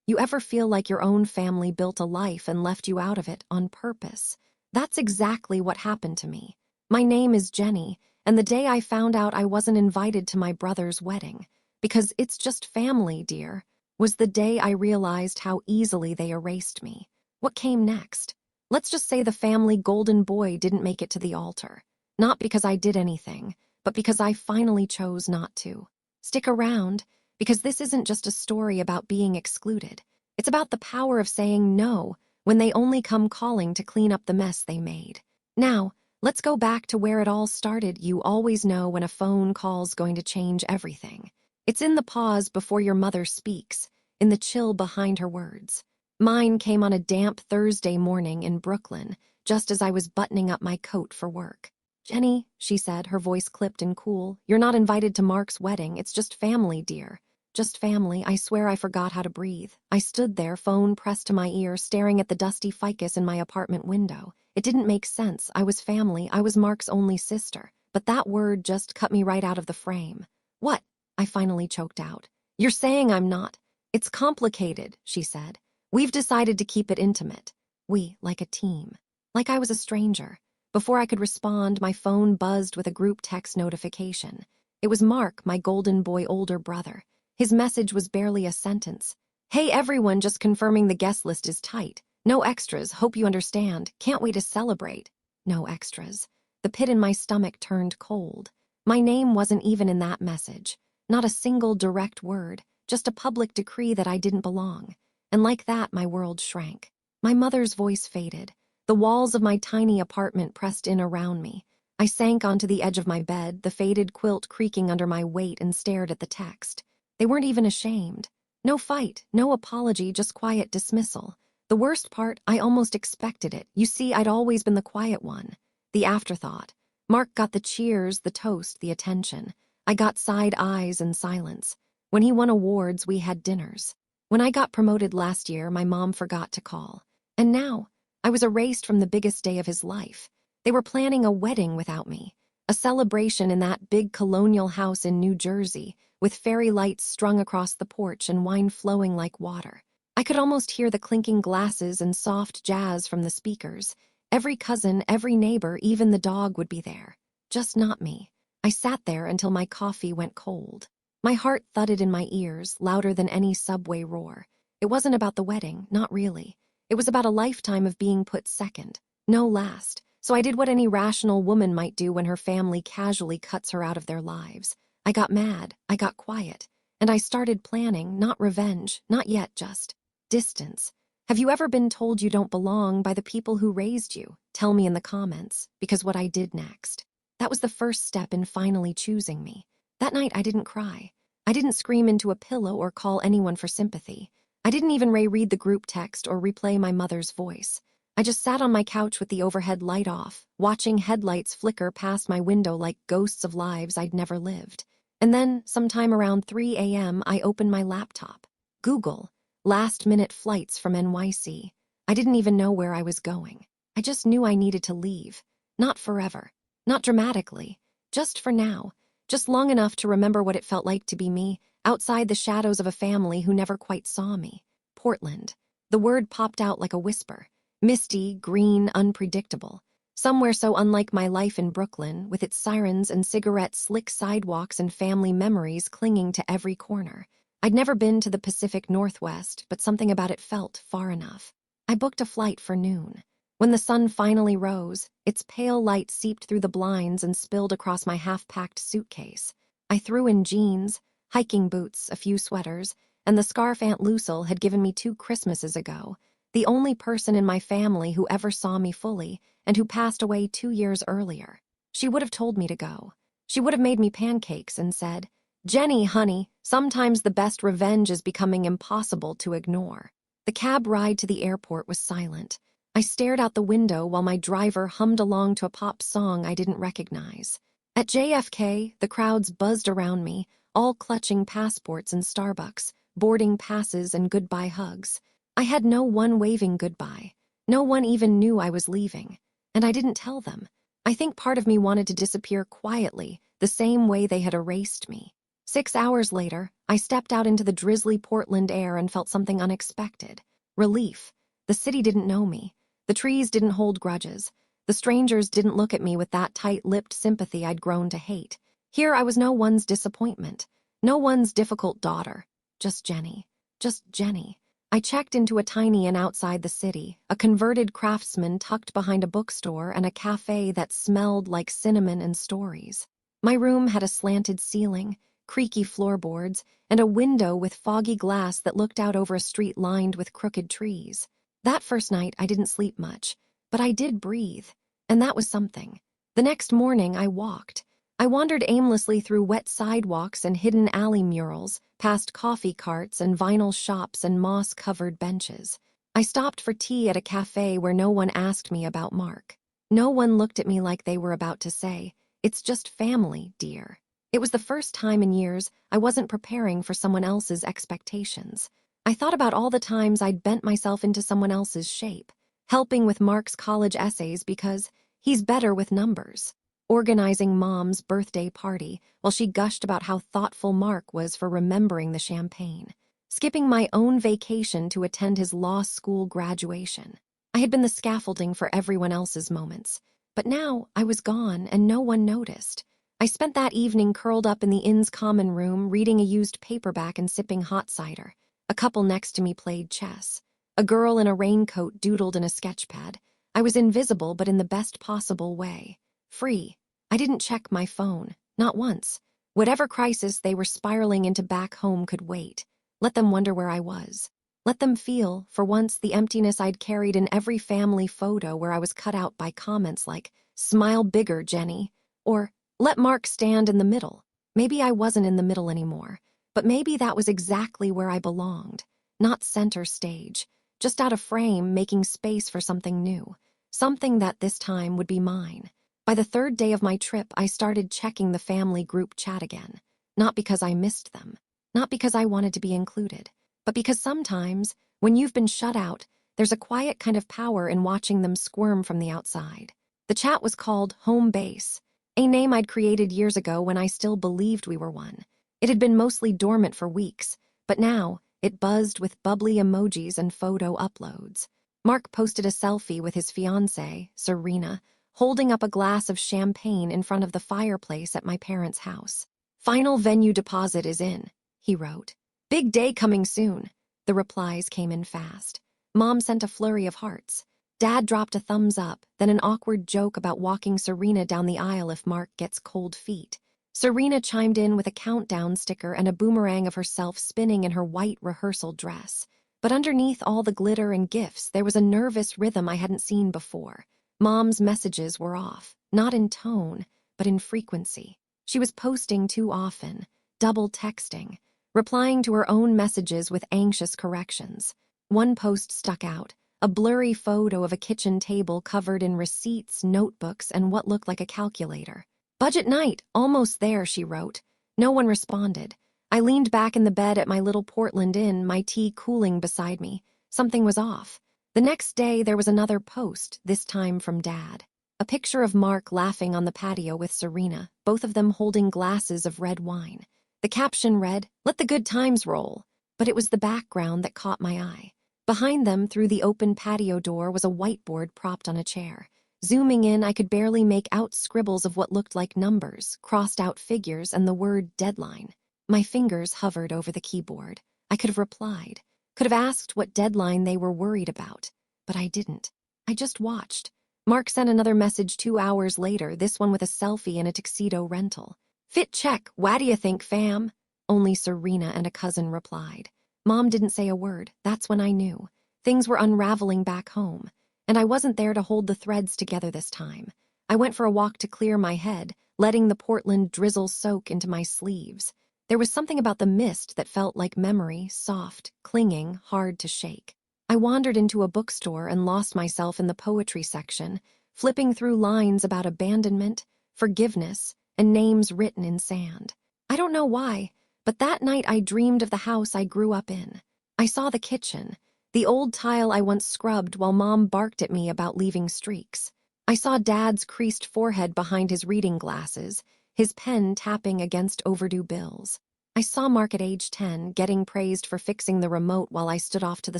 You ever feel like your own family built a life and left you out of it on purpose? That's exactly what happened to me. My name is Jenny, and the day I found out I wasn't invited to my brother's wedding, because it's just family, dear, was the day I realized how easily they erased me. What came next? Let's just say the family golden boy didn't make it to the altar. Not because I did anything, but because I finally chose not to. Stick around, because this isn't just a story about being excluded. It's about the power of saying no when they only come calling to clean up the mess they made. Now, let's go back to where it all started. You always know when a phone call's going to change everything. It's in the pause before your mother speaks, in the chill behind her words. Mine came on a damp Thursday morning in Brooklyn, just as I was buttoning up my coat for work. "Jenny," she said, her voice clipped and cool, "you're not invited to Mark's wedding. It's just family, dear. Just family." I swear I forgot how to breathe. I stood there, phone pressed to my ear, staring at the dusty ficus in my apartment window. It didn't make sense. I was family. I was Mark's only sister. But that word just cut me right out of the frame. "What?" I finally choked out. "You're saying I'm not." "It's complicated," she said. "We've decided to keep it intimate. We, like a team. Like I was a stranger." Before I could respond, my phone buzzed with a group text notification. It was Mark, my golden boy older brother. His message was barely a sentence. "Hey everyone, just confirming the guest list is tight. No extras, hope you understand. Can't wait to celebrate." No extras. The pit in my stomach turned cold. My name wasn't even in that message. Not a single direct word, just a public decree that I didn't belong. And like that, my world shrank. My mother's voice faded. The walls of my tiny apartment pressed in around me. I sank onto the edge of my bed, the faded quilt creaking under my weight, and stared at the text. They weren't even ashamed. No fight, no apology, just quiet dismissal. The worst part, I almost expected it. You see, I'd always been the quiet one. The afterthought. Mark got the cheers, the toast, the attention. I got side eyes and silence. When he won awards, we had dinners. When I got promoted last year, my mom forgot to call. And now, I was erased from the biggest day of his life. They were planning a wedding without me, a celebration in that big colonial house in New Jersey, with fairy lights strung across the porch and wine flowing like water. I could almost hear the clinking glasses and soft jazz from the speakers. Every cousin, every neighbor, even the dog would be there. Just not me. I sat there until my coffee went cold. My heart thudded in my ears, louder than any subway roar. It wasn't about the wedding, not really. It was about a lifetime of being put second, no last. So I did what any rational woman might do when her family casually cuts her out of their lives. I got mad, I got quiet, and I started planning, not revenge, not yet, just distance. Have you ever been told you don't belong by the people who raised you? Tell me in the comments, because what I did next. That was the first step in finally choosing me. That night I didn't cry. I didn't scream into a pillow or call anyone for sympathy. I didn't even reread the group text or replay my mother's voice. I just sat on my couch with the overhead light off, watching headlights flicker past my window like ghosts of lives I'd never lived. And then, sometime around 3 a.m., I opened my laptop. Google, last-minute flights from NYC. I didn't even know where I was going. I just knew I needed to leave. Not forever. Not dramatically. Just for now. Just long enough to remember what it felt like to be me, outside the shadows of a family who never quite saw me. Portland. The word popped out like a whisper. Misty, green, unpredictable. Somewhere so unlike my life in Brooklyn, with its sirens and cigarettes, slick sidewalks, and family memories clinging to every corner. I'd never been to the Pacific Northwest, but something about it felt far enough. I booked a flight for noon. When the sun finally rose, its pale light seeped through the blinds and spilled across my half-packed suitcase. I threw in jeans, hiking boots, a few sweaters, and the scarf Aunt Lucille had given me 2 Christmases ago, the only person in my family who ever saw me fully and who passed away 2 years earlier. She would have told me to go. She would have made me pancakes and said, "Jenny, honey, sometimes the best revenge is becoming impossible to ignore." The cab ride to the airport was silent. I stared out the window while my driver hummed along to a pop song I didn't recognize. At JFK, the crowds buzzed around me, all clutching passports and Starbucks, boarding passes and goodbye hugs. I had no one waving goodbye. No one even knew I was leaving. And I didn't tell them. I think part of me wanted to disappear quietly, the same way they had erased me. 6 hours later, I stepped out into the drizzly Portland air and felt something unexpected. Relief. The city didn't know me. The trees didn't hold grudges. The strangers didn't look at me with that tight-lipped sympathy I'd grown to hate. Here I was no one's disappointment, no one's difficult daughter. Just Jenny. Just Jenny. I checked into a tiny inn outside the city, a converted craftsman tucked behind a bookstore and a cafe that smelled like cinnamon and stories. My room had a slanted ceiling, creaky floorboards, and a window with foggy glass that looked out over a street lined with crooked trees. That first night I didn't sleep much, but I did breathe, and that was something. The next morning I walked. I wandered aimlessly through wet sidewalks and hidden alley murals, past coffee carts and vinyl shops and moss-covered benches. I stopped for tea at a cafe where no one asked me about Mark. No one looked at me like they were about to say, "It's just family, dear." It was the first time in years I wasn't preparing for someone else's expectations. I thought about all the times I'd bent myself into someone else's shape, helping with Mark's college essays because he's better with numbers, organizing Mom's birthday party while she gushed about how thoughtful Mark was for remembering the champagne, skipping my own vacation to attend his law school graduation. I had been the scaffolding for everyone else's moments, but now I was gone and no one noticed. I spent that evening curled up in the inn's common room, reading a used paperback and sipping hot cider. A couple next to me played chess. A girl in a raincoat doodled in a sketchpad. I was invisible, but in the best possible way. Free. I didn't check my phone, not once. Whatever crisis they were spiraling into back home could wait. Let them wonder where I was. Let them feel, for once, the emptiness I'd carried in every family photo where I was cut out by comments like, "Smile bigger, Jenny," or "Let Mark stand in the middle." Maybe I wasn't in the middle anymore, but maybe that was exactly where I belonged. Not center stage, just out of frame, making space for something new. Something that this time would be mine. By the third day of my trip, I started checking the family group chat again. Not because I missed them, not because I wanted to be included, but because sometimes, when you've been shut out, there's a quiet kind of power in watching them squirm from the outside. The chat was called Home Base, a name I'd created years ago when I still believed we were one. It had been mostly dormant for weeks, but now it buzzed with bubbly emojis and photo uploads. Mark posted a selfie with his fiancée, Serena, holding up a glass of champagne in front of the fireplace at my parents' house. "Final venue deposit is in," he wrote. "Big day coming soon." The replies came in fast. Mom sent a flurry of hearts. Dad dropped a thumbs up, then an awkward joke about walking Serena down the aisle if Mark gets cold feet. Serena chimed in with a countdown sticker and a boomerang of herself spinning in her white rehearsal dress. But underneath all the glitter and gifts, there was a nervous rhythm I hadn't seen before. Mom's messages were off, not in tone, but in frequency. She was posting too often, double texting, replying to her own messages with anxious corrections. One post stuck out. A blurry photo of a kitchen table covered in receipts, notebooks, and what looked like a calculator. "Budget night, almost there," she wrote. No one responded. I leaned back in the bed at my little Portland inn, my tea cooling beside me. Something was off. The next day there was another post, this time from Dad. A picture of Mark laughing on the patio with Serena, both of them holding glasses of red wine. The caption read, "Let the good times roll," but it was the background that caught my eye. Behind them, through the open patio door, was a whiteboard propped on a chair. Zooming in, I could barely make out scribbles of what looked like numbers, crossed-out figures, and the word deadline. My fingers hovered over the keyboard. I could have replied, could have asked what deadline they were worried about, but I didn't. I just watched. Mark sent another message 2 hours later, this one with a selfie and a tuxedo rental. "Fit check, wha' do you think, fam?" Only Serena and a cousin replied. Mom didn't say a word. That's when I knew. Things were unraveling back home, and I wasn't there to hold the threads together this time. I went for a walk to clear my head, letting the Portland drizzle soak into my sleeves. There was something about the mist that felt like memory, soft, clinging, hard to shake. I wandered into a bookstore and lost myself in the poetry section, flipping through lines about abandonment, forgiveness, and names written in sand. I don't know why, but that night I dreamed of the house I grew up in. I saw the kitchen, the old tile I once scrubbed while Mom barked at me about leaving streaks. I saw Dad's creased forehead behind his reading glasses, his pen tapping against overdue bills. I saw Mark at age 10 getting praised for fixing the remote while I stood off to the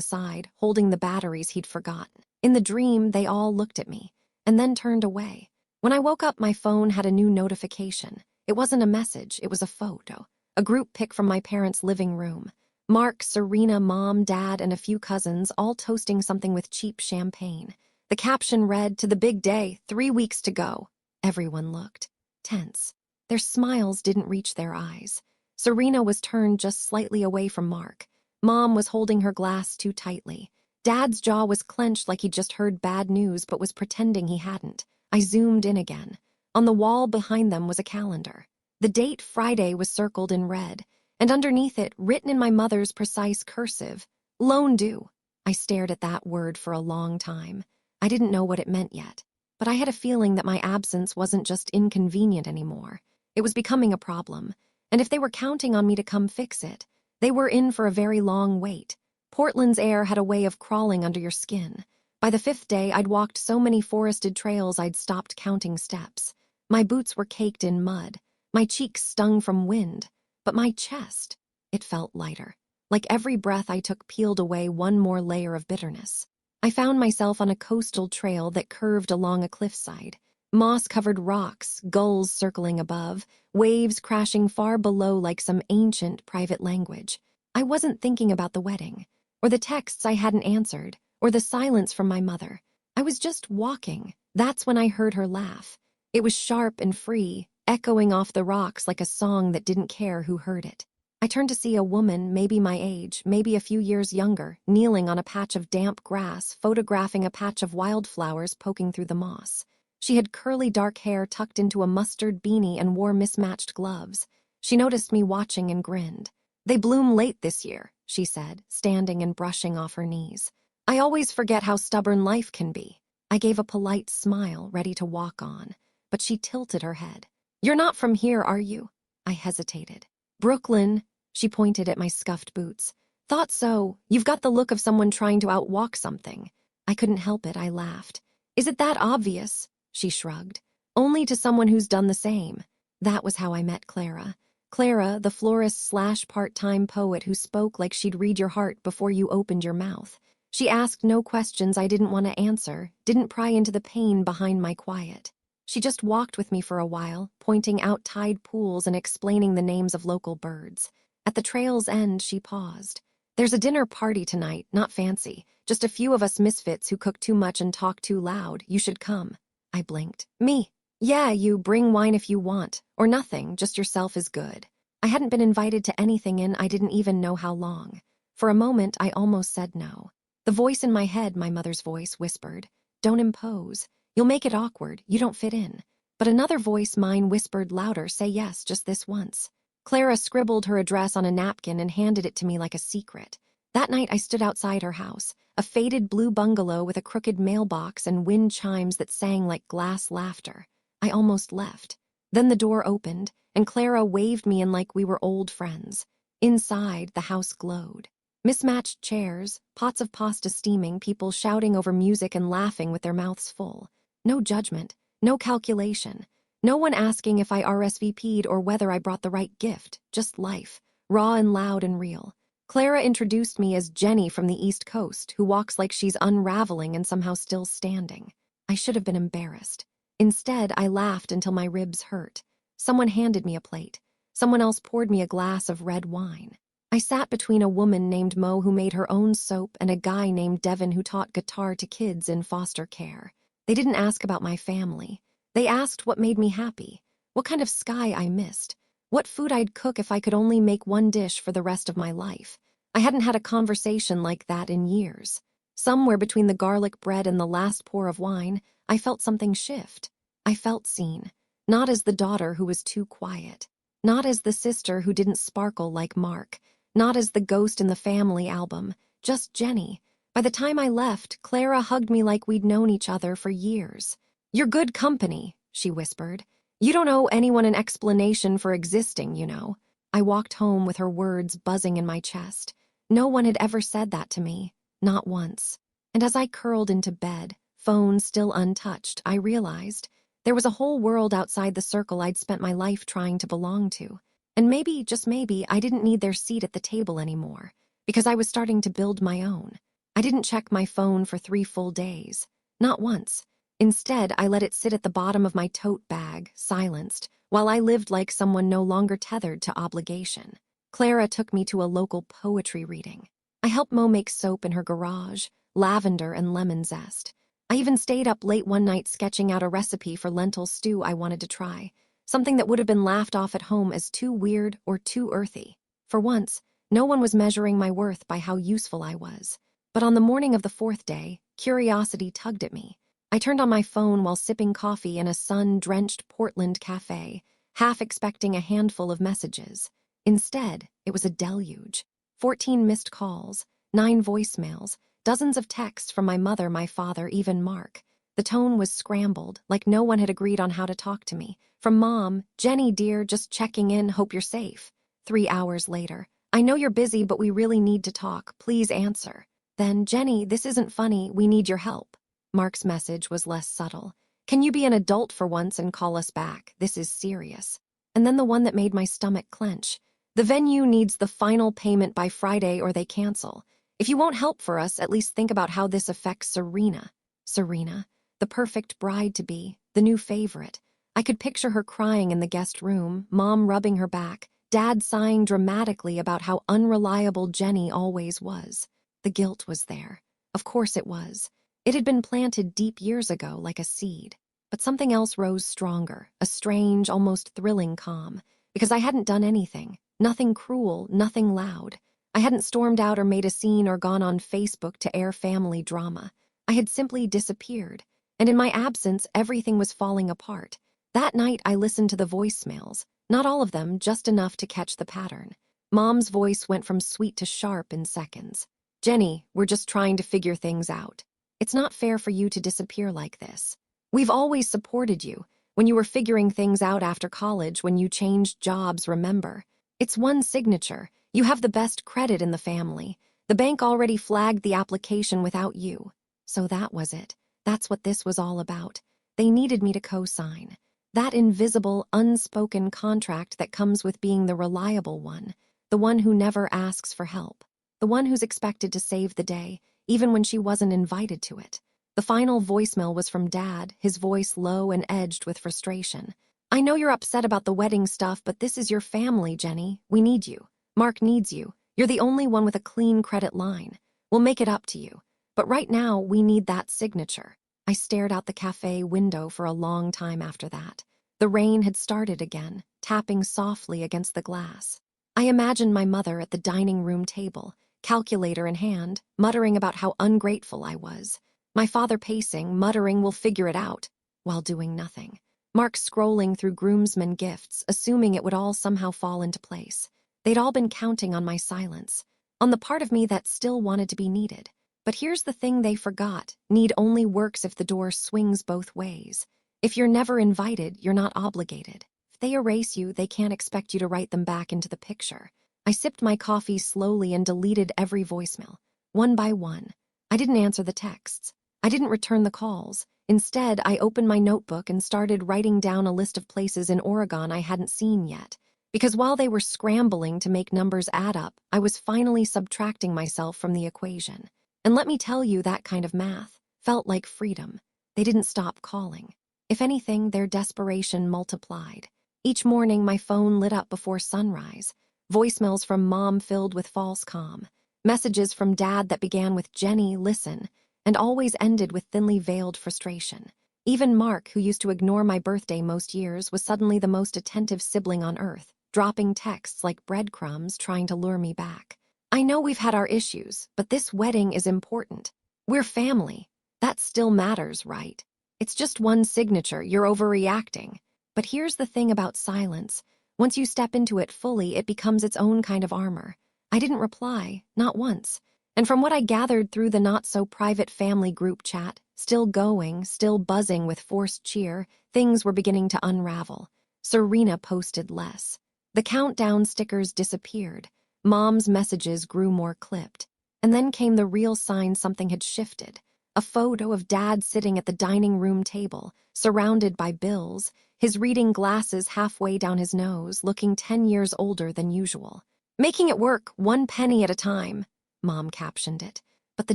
side, holding the batteries he'd forgotten. In the dream, they all looked at me, and then turned away. When I woke up, my phone had a new notification. It wasn't a message, it was a photo. A group pic from my parents' living room. Mark, Serena, Mom, Dad, and a few cousins, all toasting something with cheap champagne. The caption read, "To the big day, 3 weeks to go." Everyone looked tense. Their smiles didn't reach their eyes. Serena was turned just slightly away from Mark. Mom was holding her glass too tightly. Dad's jaw was clenched like he'd just heard bad news but was pretending he hadn't. I zoomed in again. On the wall behind them was a calendar. The date Friday was circled in red, and underneath it, written in my mother's precise cursive, "Loan due." I stared at that word for a long time. I didn't know what it meant yet, but I had a feeling that my absence wasn't just inconvenient anymore. It was becoming a problem. And if they were counting on me to come fix it, they were in for a very long wait. Portland's air had a way of crawling under your skin. By the 5th day, I'd walked so many forested trails I'd stopped counting steps. My boots were caked in mud. My cheeks stung from wind. But my chest, it felt lighter. Like every breath I took peeled away one more layer of bitterness. I found myself on a coastal trail that curved along a cliffside. Moss-covered rocks, gulls circling above, waves crashing far below like some ancient private language. I wasn't thinking about the wedding, or the texts I hadn't answered, or the silence from my mother. I was just walking. That's when I heard her laugh. It was sharp and free, echoing off the rocks like a song that didn't care who heard it. I turned to see a woman, maybe my age, maybe a few years younger, kneeling on a patch of damp grass, photographing a patch of wildflowers poking through the moss. She had curly dark hair tucked into a mustard beanie and wore mismatched gloves. She noticed me watching and grinned. "They bloom late this year," she said, standing and brushing off her knees. "I always forget how stubborn life can be." I gave a polite smile, ready to walk on, but she tilted her head. "You're not from here, are you?" I hesitated. "Brooklyn," she pointed at my scuffed boots. "Thought so. You've got the look of someone trying to outwalk something." I couldn't help it, I laughed. "Is it that obvious?" She shrugged. "Only to someone who's done the same." That was how I met Clara. Clara, the florist/part-time poet who spoke like she'd read your heart before you opened your mouth. She asked no questions I didn't want to answer, didn't pry into the pain behind my quiet. She just walked with me for a while, pointing out tide pools and explaining the names of local birds. At the trail's end, she paused. "There's a dinner party tonight, not fancy. Just a few of us misfits who cook too much and talk too loud. You should come." I blinked. "Me?" "Yeah, you bring wine if you want. Or nothing, just yourself is good." I hadn't been invited to anything in I didn't even know how long. For a moment, I almost said no. The voice in my head, my mother's voice, whispered, "Don't impose. You'll make it awkward. You don't fit in." But another voice, mine, whispered louder, "Say yes, just this once." Clara scribbled her address on a napkin and handed it to me like a secret. That night I stood outside her house, a faded blue bungalow with a crooked mailbox and wind chimes that sang like glass laughter. I almost left. Then the door opened, and Clara waved me in like we were old friends. Inside, the house glowed. Mismatched chairs, pots of pasta steaming, people shouting over music and laughing with their mouths full. No judgment, no calculation. No one asking if I RSVP'd or whether I brought the right gift, just life, raw and loud and real. Clara introduced me as Jenny from the East Coast, who walks like she's unraveling and somehow still standing. I should have been embarrassed. Instead, I laughed until my ribs hurt. Someone handed me a plate. Someone else poured me a glass of red wine. I sat between a woman named Mo who made her own soap and a guy named Devin who taught guitar to kids in foster care. They didn't ask about my family. They asked what made me happy, what kind of sky I missed, what food I'd cook if I could only make one dish for the rest of my life. I hadn't had a conversation like that in years. Somewhere between the garlic bread and the last pour of wine, I felt something shift. I felt seen, not as the daughter who was too quiet, not as the sister who didn't sparkle like Mark, not as the ghost in the family album, just Jenny. By the time I left, Clara hugged me like we'd known each other for years. "You're good company," she whispered. "You don't owe anyone an explanation for existing, you know." I walked home with her words buzzing in my chest. No one had ever said that to me, not once. And as I curled into bed, phone still untouched, I realized there was a whole world outside the circle I'd spent my life trying to belong to. And maybe, just maybe, I didn't need their seat at the table anymore, because I was starting to build my own. I didn't check my phone for 3 full days. Not once. Instead, I let it sit at the bottom of my tote bag, silenced, while I lived like someone no longer tethered to obligation. Clara took me to a local poetry reading. I helped Mo make soap in her garage, lavender and lemon zest. I even stayed up late one night sketching out a recipe for lentil stew I wanted to try, something that would have been laughed off at home as too weird or too earthy. For once, no one was measuring my worth by how useful I was. But on the morning of the 4th day, curiosity tugged at me. I turned on my phone while sipping coffee in a sun-drenched Portland cafe, half expecting a handful of messages. Instead, it was a deluge. 14 missed calls, 9 voicemails, dozens of texts from my mother, my father, even Mark. The tone was scrambled, like no one had agreed on how to talk to me. From Mom, "Jenny, dear, just checking in, hope you're safe." 3 hours later, "I know you're busy, but we really need to talk. Please answer." Then, "Jenny, this isn't funny, we need your help." Mark's message was less subtle. "Can you be an adult for once and call us back? This is serious." And then the one that made my stomach clench. "The venue needs the final payment by Friday or they cancel. If you won't help for us, at least think about how this affects Serena." Serena, the perfect bride-to-be, the new favorite. I could picture her crying in the guest room, Mom rubbing her back, Dad sighing dramatically about how unreliable Jenny always was. The guilt was there. Of course it was. It had been planted deep years ago like a seed. But something else rose stronger, a strange, almost thrilling calm. Because I hadn't done anything. Nothing cruel, nothing loud. I hadn't stormed out or made a scene or gone on Facebook to air family drama. I had simply disappeared. And in my absence, everything was falling apart. That night, I listened to the voicemails. Not all of them, just enough to catch the pattern. Mom's voice went from sweet to sharp in seconds. "Jenny, we're just trying to figure things out. It's not fair for you to disappear like this. We've always supported you. When you were figuring things out after college, when you changed jobs, remember? It's one signature. You have the best credit in the family. The bank already flagged the application without you." So that was it. That's what this was all about. They needed me to co-sign. That invisible, unspoken contract that comes with being the reliable one, the one who never asks for help, the one who's expected to save the day, even when she wasn't invited to it. The final voicemail was from Dad, his voice low and edged with frustration. "I know you're upset about the wedding stuff, but this is your family, Jenny. We need you. Mark needs you. You're the only one with a clean credit line. We'll make it up to you. But right now, we need that signature." I stared out the cafe window for a long time after that. The rain had started again, tapping softly against the glass. I imagined my mother at the dining room table, calculator in hand, muttering about how ungrateful I was. My father pacing, muttering, "We'll figure it out," while doing nothing. Mark scrolling through groomsmen gifts, assuming it would all somehow fall into place. They'd all been counting on my silence, on the part of me that still wanted to be needed. But here's the thing they forgot. Need only works if the door swings both ways. If you're never invited, you're not obligated. If they erase you, they can't expect you to write them back into the picture. I sipped my coffee slowly and deleted every voicemail, one by one. I didn't answer the texts. I didn't return the calls. Instead, I opened my notebook and started writing down a list of places in Oregon I hadn't seen yet. Because while they were scrambling to make numbers add up, I was finally subtracting myself from the equation. And let me tell you, that kind of math felt like freedom. They didn't stop calling. If anything, their desperation multiplied. Each morning, my phone lit up before sunrise. Voicemails from Mom filled with false calm. Messages from Dad that began with "Jenny, listen," and always ended with thinly veiled frustration. Even Mark, who used to ignore my birthday most years, was suddenly the most attentive sibling on earth, dropping texts like breadcrumbs trying to lure me back. "I know we've had our issues, but this wedding is important. We're family. That still matters, right? It's just one signature, you're overreacting." But here's the thing about silence. Once you step into it fully, it becomes its own kind of armor. I didn't reply, not once. And from what I gathered through the not-so-private family group chat, still going, still buzzing with forced cheer, things were beginning to unravel. Serena posted less. The countdown stickers disappeared. Mom's messages grew more clipped. And then came the real sign something had shifted. A photo of Dad sitting at the dining room table, surrounded by bills, his reading glasses halfway down his nose, looking 10 years older than usual. "Making it work, 1 penny at a time," Mom captioned it. But the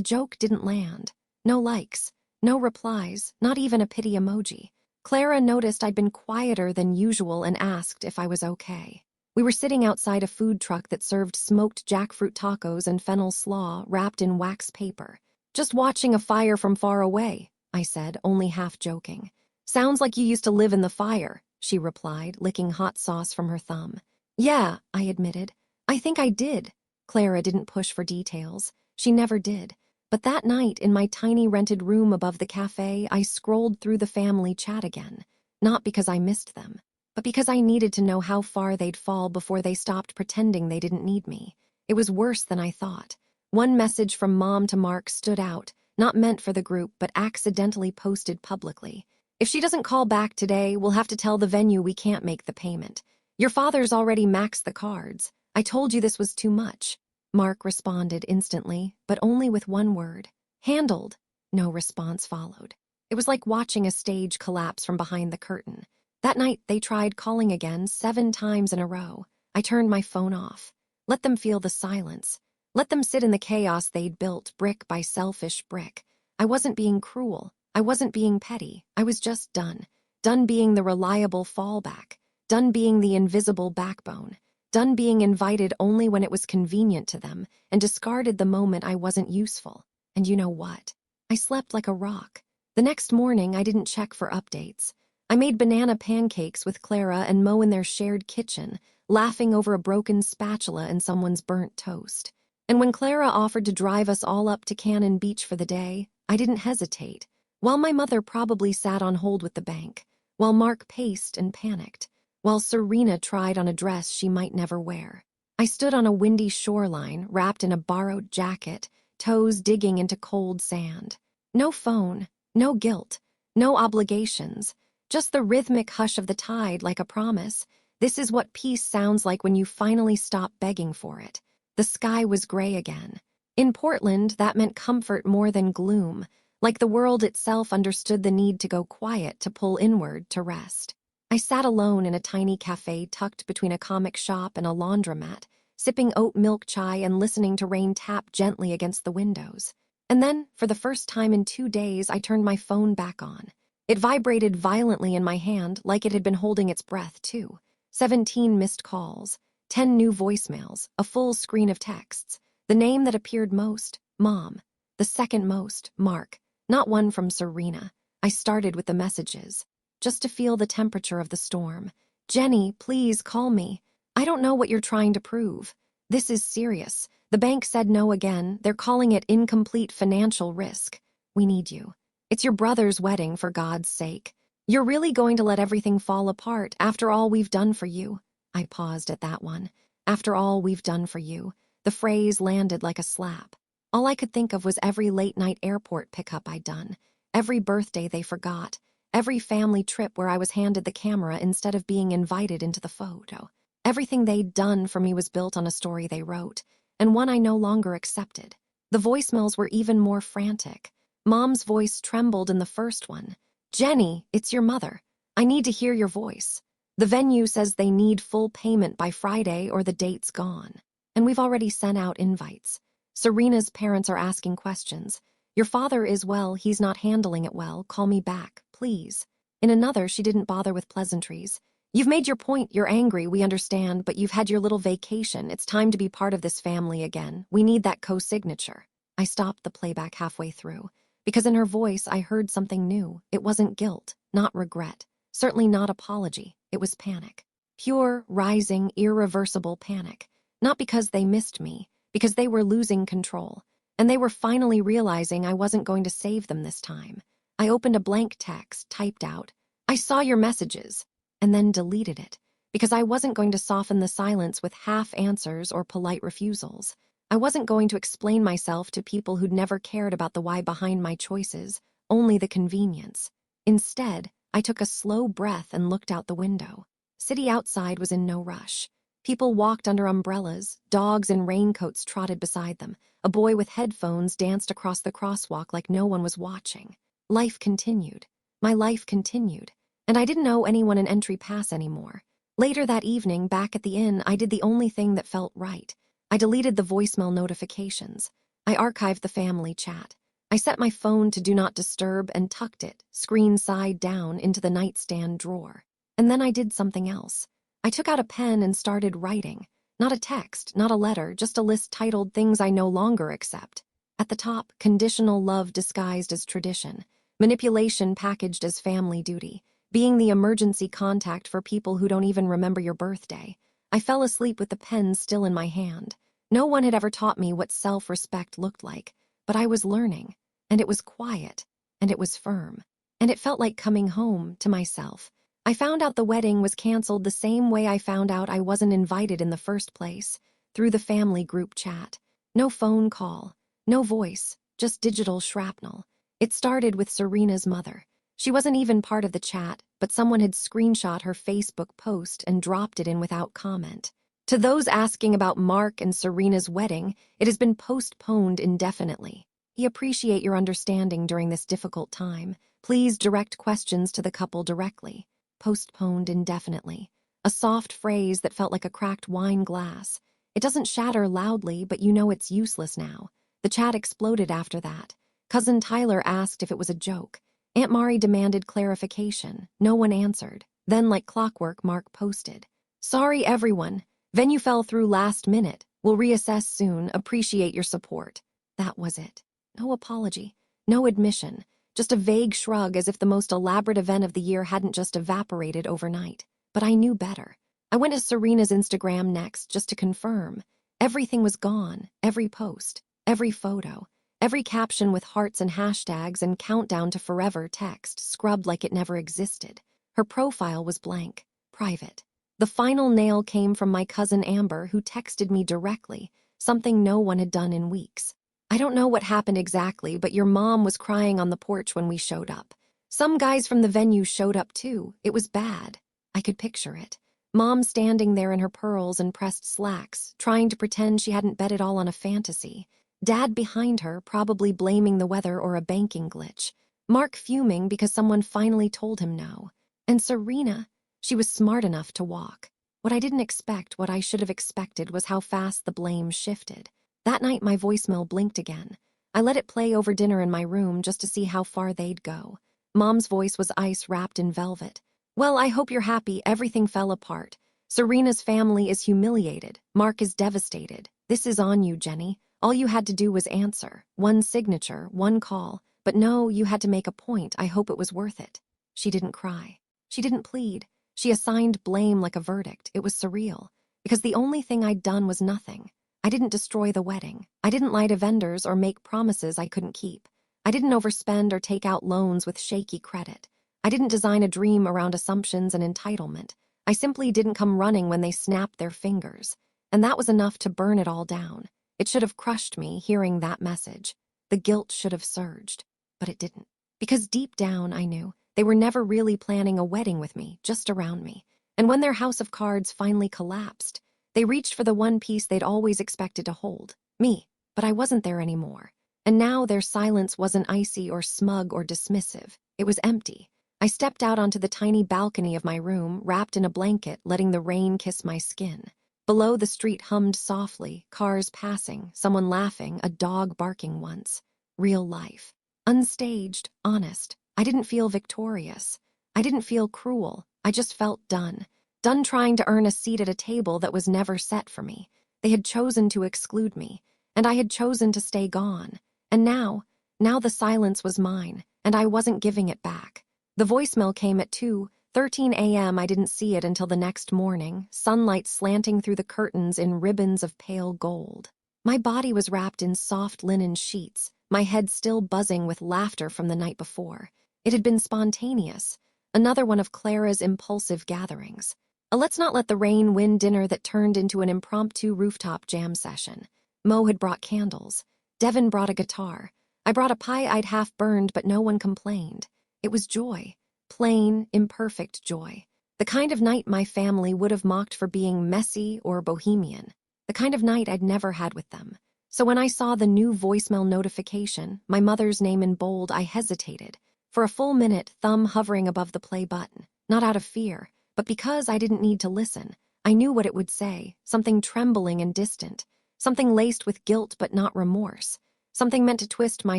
joke didn't land. No likes, no replies, not even a pity emoji. Clara noticed I'd been quieter than usual and asked if I was okay. We were sitting outside a food truck that served smoked jackfruit tacos and fennel slaw wrapped in wax paper. "Just watching a fire from far away," I said, only half joking. "Sounds like you used to live in the fire," she replied, licking hot sauce from her thumb. "Yeah," I admitted. "I think I did." Clara didn't push for details. She never did. But that night, in my tiny rented room above the cafe, I scrolled through the family chat again. Not because I missed them, but because I needed to know how far they'd fall before they stopped pretending they didn't need me. It was worse than I thought. One message from Mom to Mark stood out, not meant for the group, but accidentally posted publicly. "If she doesn't call back today, we'll have to tell the venue we can't make the payment. Your father's already maxed the cards. I told you this was too much." Mark responded instantly, but only with one word. "Handled." No response followed. It was like watching a stage collapse from behind the curtain. That night, they tried calling again 7 times in a row. I turned my phone off. Let them feel the silence. Let them sit in the chaos they'd built, brick by selfish brick. I wasn't being cruel. I wasn't being petty. I was just done. Done being the reliable fallback. Done being the invisible backbone. Done being invited only when it was convenient to them, and discarded the moment I wasn't useful. And you know what? I slept like a rock. The next morning, I didn't check for updates. I made banana pancakes with Clara and Mo in their shared kitchen, laughing over a broken spatula and someone's burnt toast. And when Clara offered to drive us all up to Cannon Beach for the day, I didn't hesitate. While my mother probably sat on hold with the bank, while Mark paced and panicked, while Serena tried on a dress she might never wear. I stood on a windy shoreline, wrapped in a borrowed jacket, toes digging into cold sand. No phone, no guilt, no obligations, just the rhythmic hush of the tide like a promise. This is what peace sounds like when you finally stop begging for it. The sky was gray again. In Portland, that meant comfort more than gloom, like the world itself understood the need to go quiet, to pull inward, to rest. I sat alone in a tiny cafe tucked between a comic shop and a laundromat, sipping oat milk chai and listening to rain tap gently against the windows. And then, for the first time in 2 days, I turned my phone back on. It vibrated violently in my hand, like it had been holding its breath, too. 17 missed calls, 10 new voicemails, a full screen of texts. The name that appeared most, Mom. The second most, Mark. Not one from Serena. I started with the messages, just to feel the temperature of the storm. "Jenny, please call me. I don't know what you're trying to prove. This is serious. The bank said no again. They're calling it incomplete financial risk. We need you. It's your brother's wedding, for God's sake. You're really going to let everything fall apart after all we've done for you?" I paused at that one. After all we've done for you. The phrase landed like a slap. All I could think of was every late-night airport pickup I'd done, every birthday they forgot, every family trip where I was handed the camera instead of being invited into the photo. Everything they'd done for me was built on a story they wrote, and one I no longer accepted. The voicemails were even more frantic. Mom's voice trembled in the first one. "Jenny, it's your mother. I need to hear your voice. The venue says they need full payment by Friday or the date's gone. And we've already sent out invites. Serena's parents are asking questions. Your father is, well, he's not handling it well. Call me back, please." In another, she didn't bother with pleasantries. "You've made your point, you're angry, we understand, but you've had your little vacation. It's time to be part of this family again. We need that co-signature." I stopped the playback halfway through, because in her voice I heard something new. It wasn't guilt, not regret, certainly not apology. It was panic. Pure, rising, irreversible panic. Not because they missed me, because they were losing control. And they were finally realizing I wasn't going to save them this time. I opened a blank text, typed out, "I saw your messages," and then deleted it, because I wasn't going to soften the silence with half answers or polite refusals. I wasn't going to explain myself to people who'd never cared about the why behind my choices, only the convenience. Instead, I took a slow breath and looked out the window. City outside was in no rush. People walked under umbrellas, dogs in raincoats trotted beside them. A boy with headphones danced across the crosswalk like no one was watching. Life continued. My life continued. And I didn't owe anyone an entry pass anymore. Later that evening, back at the inn, I did the only thing that felt right. I deleted the voicemail notifications. I archived the family chat. I set my phone to do not disturb and tucked it, screen side down, into the nightstand drawer. And then I did something else. I took out a pen and started writing. Not a text, not a letter, just a list titled Things I No Longer Accept. At the top, conditional love disguised as tradition, manipulation packaged as family duty, being the emergency contact for people who don't even remember your birthday. I fell asleep with the pen still in my hand. No one had ever taught me what self-respect looked like, but I was learning, and it was quiet, and it was firm, and it felt like coming home to myself. I found out the wedding was canceled the same way I found out I wasn't invited in the first place, through the family group chat. No phone call, no voice, just digital shrapnel. It started with Serena's mother. She wasn't even part of the chat, but someone had screenshot her Facebook post and dropped it in without comment. To those asking about Mark and Serena's wedding, it has been postponed indefinitely. We appreciate your understanding during this difficult time. Please direct questions to the couple directly. Postponed indefinitely. A soft phrase that felt like a cracked wine glass. It doesn't shatter loudly, but you know it's useless now. The chat exploded after that. Cousin Tyler asked if it was a joke. Aunt Mari demanded clarification. No one answered. Then, like clockwork, Mark posted, "Sorry, everyone. Venue fell through last minute. We'll reassess soon. Appreciate your support." That was it. No apology. No admission. Just a vague shrug, as if the most elaborate event of the year hadn't just evaporated overnight. But I knew better. I went to Serena's Instagram next, just to confirm. Everything was gone. Every post. Every photo. Every caption with hearts and hashtags and countdown to forever text scrubbed like it never existed. Her profile was blank. Private. The final nail came from my cousin Amber, who texted me directly, something no one had done in weeks. "I don't know what happened exactly, but your mom was crying on the porch when we showed up. Some guys from the venue showed up too. It was bad." I could picture it. Mom standing there in her pearls and pressed slacks, trying to pretend she hadn't bet it all on a fantasy. Dad behind her, probably blaming the weather or a banking glitch. Mark fuming because someone finally told him no. And Serena, she was smart enough to walk. What I didn't expect, what I should have expected, was how fast the blame shifted. That night my voicemail blinked again. I let it play over dinner in my room just to see how far they'd go. Mom's voice was ice wrapped in velvet. "Well, I hope you're happy. Everything fell apart. Serena's family is humiliated. Mark is devastated. This is on you, Jenny. All you had to do was answer. One signature, one call. But no, you had to make a point. I hope it was worth it." She didn't cry. She didn't plead. She assigned blame like a verdict. It was surreal. Because the only thing I'd done was nothing. I didn't destroy the wedding. I didn't lie to vendors or make promises I couldn't keep. I didn't overspend or take out loans with shaky credit. I didn't design a dream around assumptions and entitlement. I simply didn't come running when they snapped their fingers. And that was enough to burn it all down. It should have crushed me, hearing that message. The guilt should have surged. But it didn't. Because deep down, I knew they were never really planning a wedding with me, just around me. And when their house of cards finally collapsed, they reached for the one piece they'd always expected to hold, me. But I wasn't there anymore. And now their silence wasn't icy or smug or dismissive. It was empty. I stepped out onto the tiny balcony of my room, wrapped in a blanket, letting the rain kiss my skin. Below, the street hummed softly, cars passing, someone laughing, a dog barking once. Real life. Unstaged, honest. I didn't feel victorious. I didn't feel cruel. I just felt done. Done trying to earn a seat at a table that was never set for me. They had chosen to exclude me, and I had chosen to stay gone. And now the silence was mine, and I wasn't giving it back. The voicemail came at 2:13 a.m. I didn't see it until the next morning, sunlight slanting through the curtains in ribbons of pale gold. My body was wrapped in soft linen sheets, my head still buzzing with laughter from the night before. It had been spontaneous, another one of Clara's impulsive gatherings. A let's not let the rain win dinner that turned into an impromptu rooftop jam session. Mo had brought candles. Devin brought a guitar. I brought a pie I'd half burned, but no one complained. It was joy. Plain, imperfect joy. The kind of night my family would have mocked for being messy or bohemian. The kind of night I'd never had with them. So when I saw the new voicemail notification, my mother's name in bold, I hesitated. For a full minute, thumb hovering above the play button. not out of fear, but because I didn't need to listen. I knew what it would say, something trembling and distant, something laced with guilt but not remorse, something meant to twist my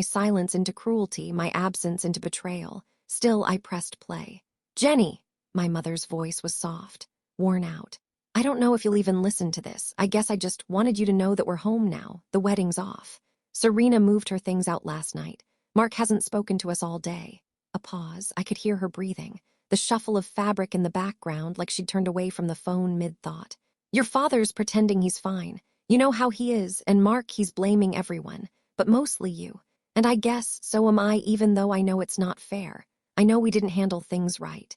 silence into cruelty, my absence into betrayal. Still, I pressed play. "Jenny!" My mother's voice was soft, worn out. "I don't know if you'll even listen to this. I guess I just wanted you to know that we're home now. The wedding's off. Serena moved her things out last night. Mark hasn't spoken to us all day." A pause. I could hear her breathing, the shuffle of fabric in the background like she'd turned away from the phone mid-thought. "Your father's pretending he's fine. You know how he is, and Mark, he's blaming everyone, but mostly you. And I guess so am I, even though I know it's not fair. I know we didn't handle things right.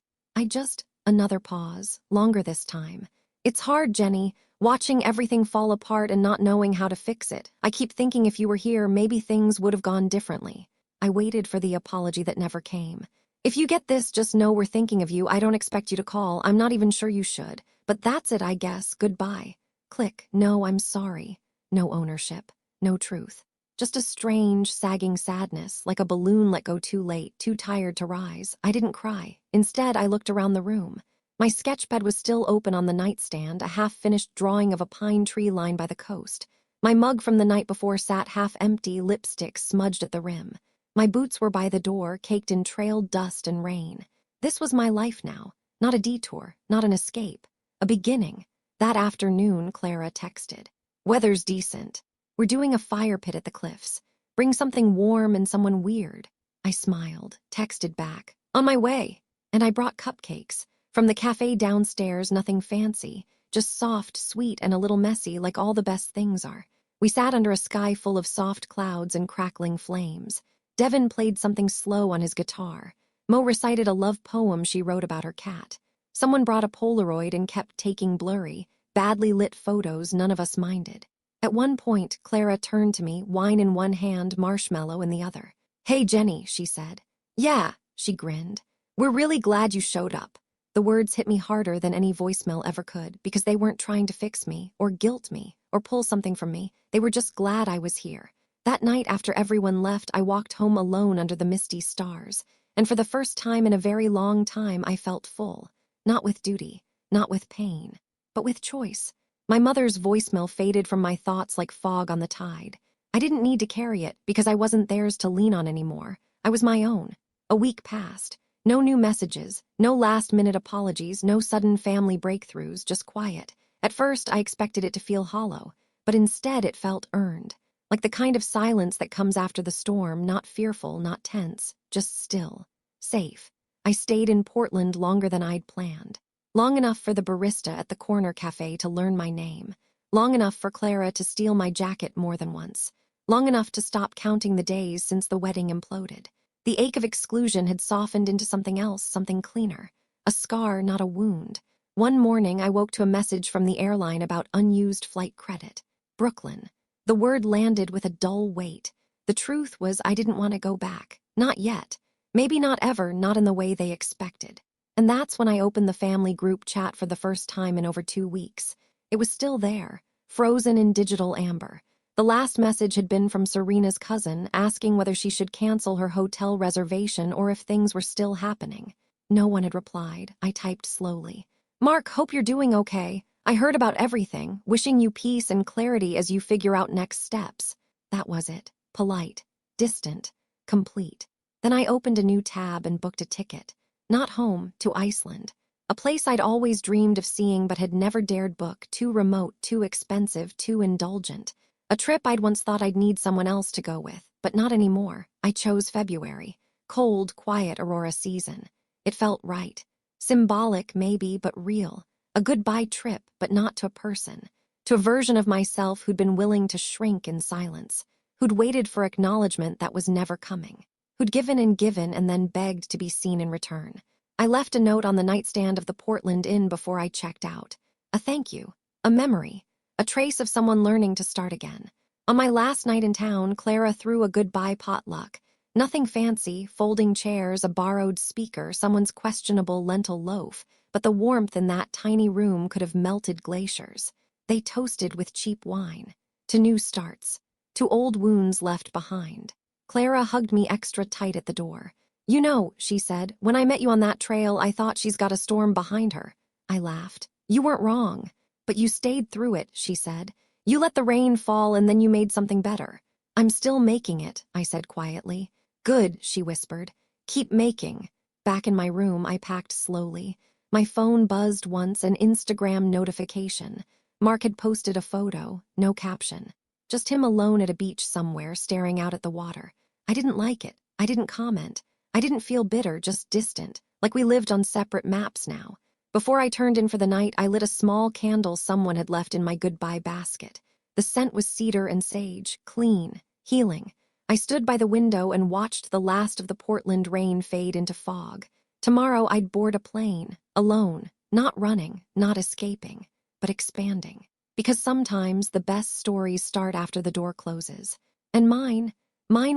Another pause, longer this time. It's hard, Jenny, watching everything fall apart and not knowing how to fix it. I keep thinking if you were here, maybe things would have gone differently." I waited for the apology that never came. "If you get this, just know we're thinking of you. I don't expect you to call. I'm not even sure you should. But that's it, I guess. Goodbye." Click. No, I'm sorry. No ownership. No truth. Just a strange, sagging sadness, like a balloon let go too late, too tired to rise. I didn't cry. Instead, I looked around the room. My sketchpad was still open on the nightstand, a half-finished drawing of a pine tree line by the coast. My mug from the night before sat half-empty, lipstick smudged at the rim. My boots were by the door, caked in trailed dust and rain. This was my life now. Not a detour, not an escape. A beginning. That afternoon, Clara texted. "Weather's decent. We're doing a fire pit at the cliffs. Bring something warm and someone weird." I smiled, texted back, "On my way." And I brought cupcakes. From the cafe downstairs, nothing fancy, just soft, sweet, and a little messy like all the best things are. We sat under a sky full of soft clouds and crackling flames. Devin played something slow on his guitar. Mo recited a love poem she wrote about her cat. Someone brought a Polaroid and kept taking blurry, badly lit photos none of us minded. At one point, Clara turned to me, wine in one hand, marshmallow in the other. "Hey, Jenny," she said. "Yeah," she grinned. "We're really glad you showed up." The words hit me harder than any voicemail ever could, because they weren't trying to fix me, or guilt me, or pull something from me. They were just glad I was here. That night, after everyone left, I walked home alone under the misty stars, and for the first time in a very long time, I felt full. Not with duty, not with pain, but with choice. My mother's voicemail faded from my thoughts like fog on the tide. I didn't need to carry it, because I wasn't theirs to lean on anymore. I was my own. A week passed. No new messages, no last-minute apologies, no sudden family breakthroughs, just quiet. At first, I expected it to feel hollow, but instead it felt earned. Like the kind of silence that comes after the storm, not fearful, not tense, just still. Safe. I stayed in Portland longer than I'd planned. Long enough for the barista at the corner cafe to learn my name. Long enough for Clara to steal my jacket more than once. Long enough to stop counting the days since the wedding imploded. The ache of exclusion had softened into something else, something cleaner. A scar, not a wound. One morning, I woke to a message from the airline about unused flight credit. Brooklyn. The word landed with a dull weight. The truth was I didn't want to go back. Not yet. Maybe not ever, not in the way they expected. And that's when I opened the family group chat for the first time in over 2 weeks. It was still there, frozen in digital amber. The last message had been from Serena's cousin, asking whether she should cancel her hotel reservation or if things were still happening. No one had replied. I typed slowly. "Mark, hope you're doing okay. I heard about everything, wishing you peace and clarity as you figure out next steps." That was it. Polite, distant, complete. Then I opened a new tab and booked a ticket. Not home, to Iceland. A place I'd always dreamed of seeing but had never dared book, too remote, too expensive, too indulgent. A trip I'd once thought I'd need someone else to go with, but not anymore. I chose February. Cold, quiet Aurora season. It felt right. Symbolic, maybe, but real. A goodbye trip, but not to a person. To a version of myself who'd been willing to shrink in silence. Who'd waited for acknowledgement that was never coming. Who'd given and then begged to be seen in return. I left a note on the nightstand of the Portland Inn before I checked out. A thank you. A memory. A trace of someone learning to start again. On my last night in town, Clara threw a goodbye potluck. Nothing fancy, folding chairs, a borrowed speaker, someone's questionable lentil loaf, but the warmth in that tiny room could have melted glaciers. They toasted with cheap wine. To new starts. To old wounds left behind. Clara hugged me extra tight at the door. "You know," she said, "when I met you on that trail, I thought she's got a storm behind her." I laughed. "You weren't wrong. But you stayed through it," she said. "You let the rain fall and then you made something better." "I'm still making it," I said quietly. "Good," she whispered. "Keep making." Back in my room, I packed slowly. My phone buzzed once, an Instagram notification. Mark had posted a photo, no caption. Just him alone at a beach somewhere, staring out at the water. I didn't like it. I didn't comment. I didn't feel bitter, just distant, like we lived on separate maps now. Before I turned in for the night, I lit a small candle someone had left in my goodbye basket. The scent was cedar and sage, clean, healing. I stood by the window and watched the last of the Portland rain fade into fog. Tomorrow I'd board a plane, alone, not running, not escaping, but expanding. Because sometimes the best stories start after the door closes. And mine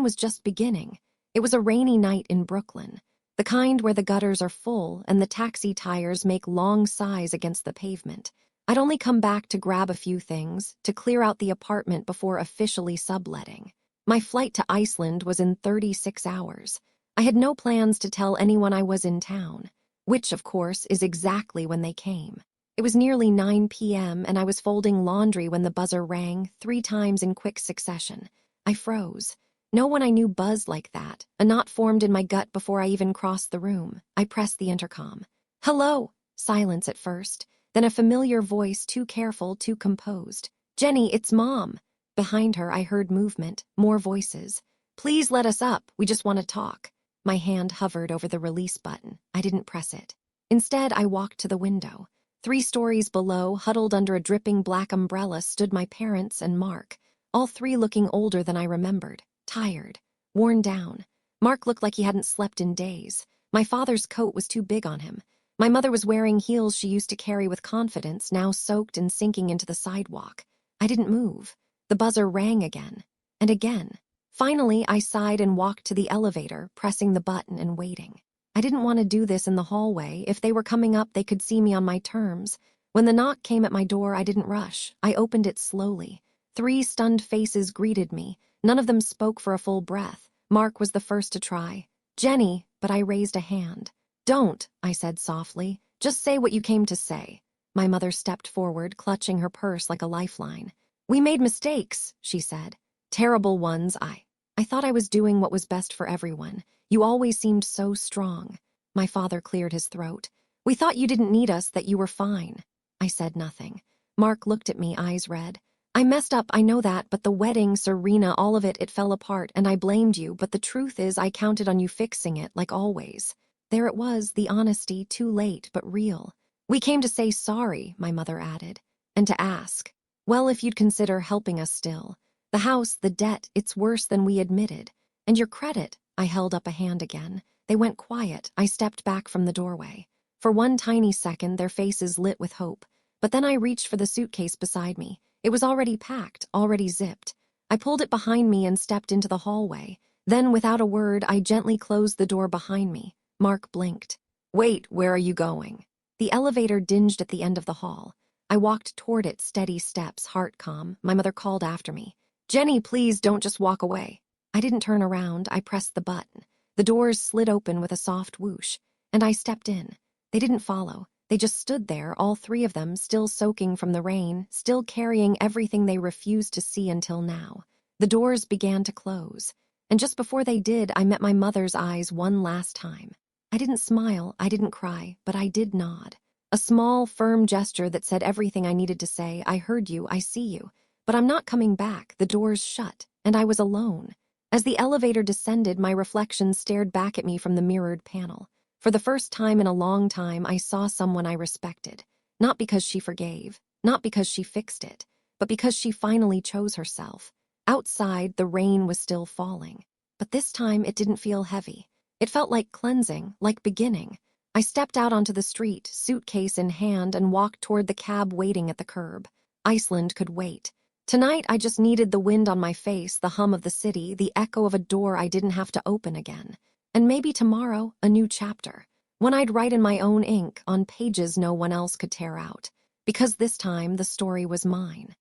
was just beginning. It was a rainy night in Brooklyn, the kind where the gutters are full and the taxi tires make long sighs against the pavement. I'd only come back to grab a few things, to clear out the apartment before officially subletting. My flight to Iceland was in 36 hours. I had no plans to tell anyone I was in town, which, of course, is exactly when they came. It was nearly 9 p.m. and I was folding laundry when the buzzer rang 3 times in quick succession. I froze. No one I knew buzzed like that. A knot formed in my gut before I even crossed the room. I pressed the intercom. "Hello!" Silence at first, then a familiar voice, too careful, too composed. "Jenny, it's Mom." Behind her, I heard movement, more voices. "Please let us up. We just want to talk." My hand hovered over the release button. I didn't press it. Instead, I walked to the window. 3 stories below, huddled under a dripping black umbrella, stood my parents and Mark, all 3 looking older than I remembered. Tired, worn down. Mark looked like he hadn't slept in days. My father's coat was too big on him. My mother was wearing heels she used to carry with confidence, now soaked and sinking into the sidewalk. I didn't move. The buzzer rang again, and again. Finally, I sighed and walked to the elevator, pressing the button and waiting. I didn't want to do this in the hallway. If they were coming up, they could see me on my terms. When the knock came at my door, I didn't rush. I opened it slowly. 3 stunned faces greeted me. None of them spoke for a full breath. Mark was the first to try. "Jenny," but I raised a hand. "Don't," I said softly. "Just say what you came to say." My mother stepped forward, clutching her purse like a lifeline. "We made mistakes," she said. "Terrible ones. I thought I was doing what was best for everyone. You always seemed so strong." My father cleared his throat. "We thought you didn't need us, that you were fine." I said nothing. Mark looked at me, eyes red. "I messed up, I know that, but the wedding, Serena, all of it, it fell apart, and I blamed you, but the truth is I counted on you fixing it, like always." There it was, the honesty, too late, but real. "We came to say sorry," my mother added, "and to ask. Well, if you'd consider helping us still. The house, the debt, it's worse than we admitted. And your credit." I held up a hand again. They went quiet. I stepped back from the doorway. For one tiny second, their faces lit with hope. But then I reached for the suitcase beside me. It was already packed, already zipped. I pulled it behind me and stepped into the hallway. Then, without a word, I gently closed the door behind me. Mark blinked. "Wait, where are you going?" The elevator dinged at the end of the hall. I walked toward it, steady steps, heart calm. My mother called after me. "Jenny, please don't just walk away." I didn't turn around. I pressed the button. The doors slid open with a soft whoosh, and I stepped in. They didn't follow. They just stood there, all 3 of them, still soaking from the rain, still carrying everything they refused to see until now. The doors began to close, and just before they did, I met my mother's eyes one last time. I didn't smile, I didn't cry, but I did nod. A small, firm gesture that said everything I needed to say. "I heard you, I see you. But I'm not coming back." The doors shut, and I was alone. As the elevator descended, my reflection stared back at me from the mirrored panel. For the first time in a long time, I saw someone I respected. Not because she forgave, not because she fixed it, but because she finally chose herself. Outside, the rain was still falling. But this time, it didn't feel heavy. It felt like cleansing, like beginning. I stepped out onto the street, suitcase in hand, and walked toward the cab waiting at the curb. Iceland could wait. Tonight, I just needed the wind on my face, the hum of the city, the echo of a door I didn't have to open again. And maybe tomorrow, a new chapter. One I'd write in my own ink, on pages no one else could tear out. Because this time, the story was mine.